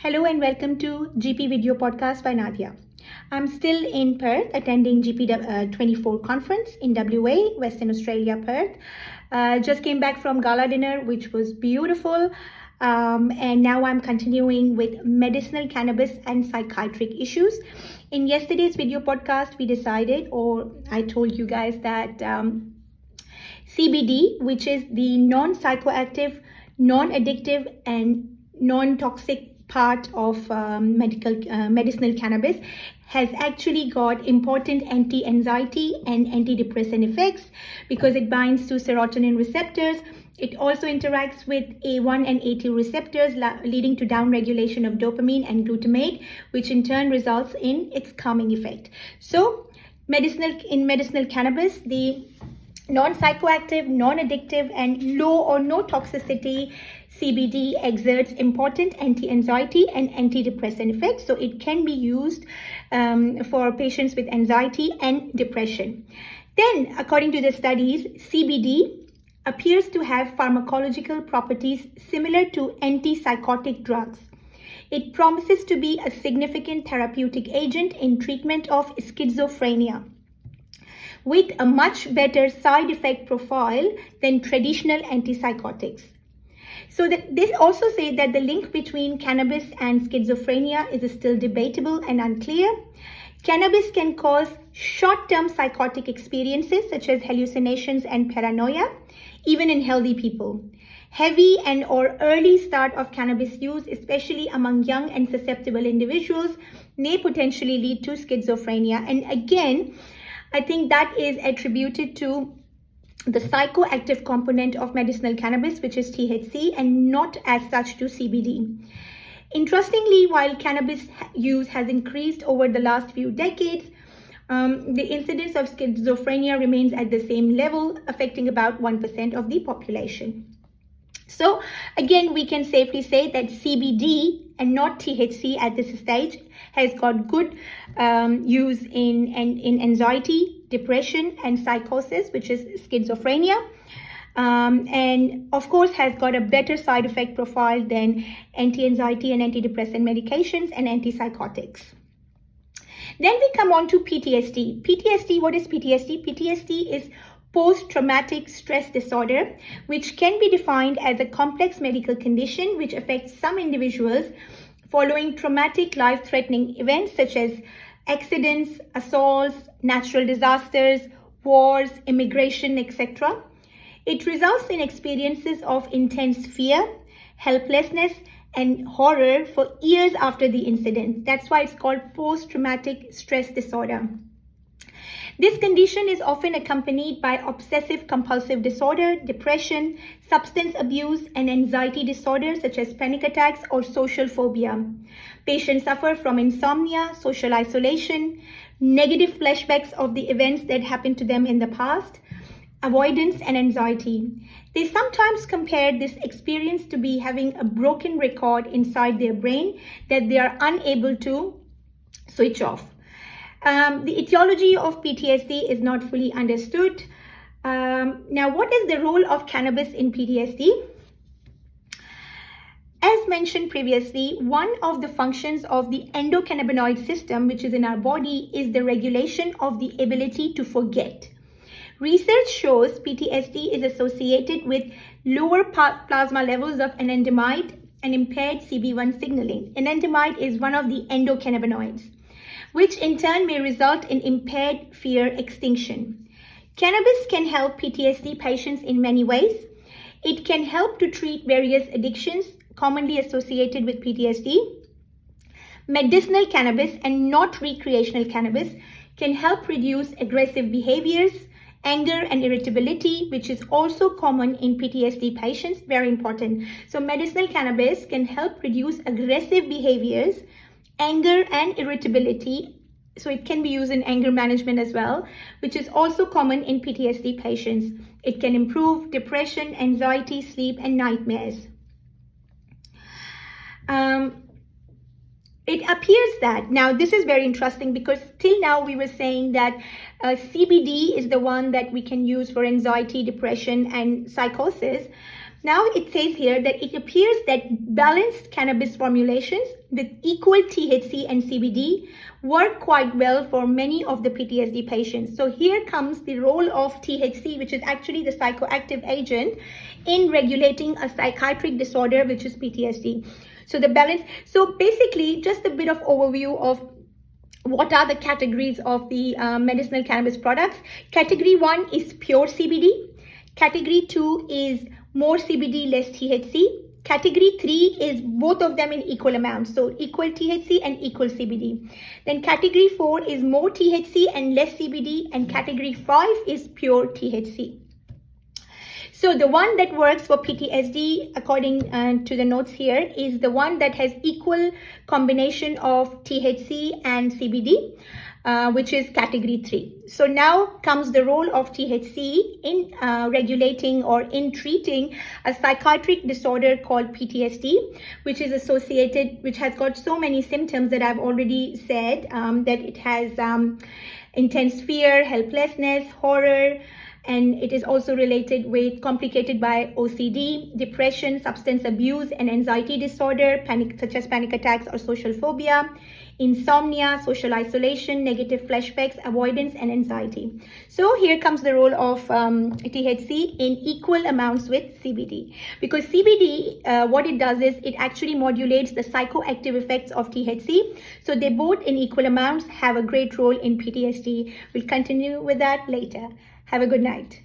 Hello and welcome to GP Video Podcast by Nadia. I'm still in Perth attending GP24 conference in WA, Western Australia, Perth. Just came back from gala dinner, which was beautiful. And now I'm continuing with medicinal cannabis and psychiatric issues. In yesterday's video podcast, we decided, or I told you guys that CBD, which is the non-psychoactive, non-addictive and non-toxic part of medicinal cannabis, has actually got important anti-anxiety and antidepressant effects because it binds to serotonin receptors. It also interacts with A1 and A2 receptors, leading to downregulation of dopamine and glutamate, which in turn results in its calming effect. So in medicinal cannabis, the non-psychoactive, non-addictive and low or no toxicity CBD exerts important anti-anxiety and antidepressant effects. So it can be used for patients with anxiety and depression. Then, according to the studies, CBD appears to have pharmacological properties similar to antipsychotic drugs. It promises to be a significant therapeutic agent in treatment of schizophrenia, with a much better side effect profile than traditional antipsychotics. So they also say that the link between cannabis and schizophrenia is still debatable and unclear. Cannabis can cause short-term psychotic experiences such as hallucinations and paranoia, even in healthy people. Heavy and or early start of cannabis use, especially among young and susceptible individuals, may potentially lead to schizophrenia. And again, I think that is attributed to the psychoactive component of medicinal cannabis, which is THC, and not as such to CBD. Interestingly, while cannabis use has increased over the last few decades, the incidence of schizophrenia remains at the same level, affecting about 1% of the population. So again, we can safely say that CBD and not THC at this stage has got good use in anxiety, depression and psychosis, which is schizophrenia, and of course has got a better side effect profile than anti-anxiety and antidepressant medications and antipsychotics. Then we come on to PTSD. PTSD, what is PTSD? PTSD is post-traumatic stress disorder, which can be defined as a complex medical condition which affects some individuals following traumatic life-threatening events such as accidents, assaults, natural disasters, wars, immigration, etc. It results in experiences of intense fear, helplessness, and horror for years after the incident. That's why it's called post-traumatic stress disorder. This condition is often accompanied by obsessive compulsive disorder, depression, substance abuse, and anxiety disorders such as panic attacks or social phobia. Patients suffer from insomnia, social isolation, negative flashbacks of the events that happened to them in the past, avoidance, and anxiety. They sometimes compare this experience to be having a broken record inside their brain that they are unable to switch off. The etiology of PTSD is not fully understood. Now, what is the role of cannabis in PTSD? As mentioned previously, one of the functions of the endocannabinoid system, which is in our body, is the regulation of the ability to forget. Research shows PTSD is associated with lower plasma levels of anandamide and impaired CB1 signaling. Anandamide is one of the endocannabinoids, which in turn may result in impaired fear extinction. Cannabis can help PTSD patients in many ways. It can help to treat various addictions commonly associated with PTSD. Medicinal cannabis and not recreational cannabis can help reduce aggressive behaviors, anger and irritability, which is also common in PTSD patients, very important. So medicinal cannabis can help reduce aggressive behaviors, anger and irritability. So it can be used in anger management as well, which is also common in PTSD patients. It can improve depression, anxiety, sleep, and nightmares. It appears that, now this is very interesting because till now we were saying that CBD is the one that we can use for anxiety, depression, and psychosis. Now it says here that it appears that balanced cannabis formulations with equal THC and CBD work quite well for many of the PTSD patients. So here comes the role of THC, which is actually the psychoactive agent in regulating a psychiatric disorder, which is PTSD. So the balance, so basically just a bit of overview of what are the categories of the medicinal cannabis products. Category 1 is pure CBD. Category 2 is more CBD, less THC. Category 3 is both of them in equal amounts, so equal THC and equal CBD. Then category 4 is more THC and less CBD, and category 5 is pure THC. So the one that works for PTSD, according to the notes here, is the one that has equal combination of THC and CBD, which is category 3. So now comes the role of THC in regulating or in treating a psychiatric disorder called PTSD, which is associated, which has got so many symptoms that I've already said, that it has intense fear, helplessness, horror, and it is also related with complicated by OCD, depression, substance abuse and anxiety disorder, panic, such as panic attacks or social phobia, insomnia, social isolation, negative flashbacks, avoidance and anxiety. So here comes the role of THC in equal amounts with CBD, because CBD, what it does is it actually modulates the psychoactive effects of THC. So they both in equal amounts have a great role in PTSD. We'll continue with that later. Have a good night.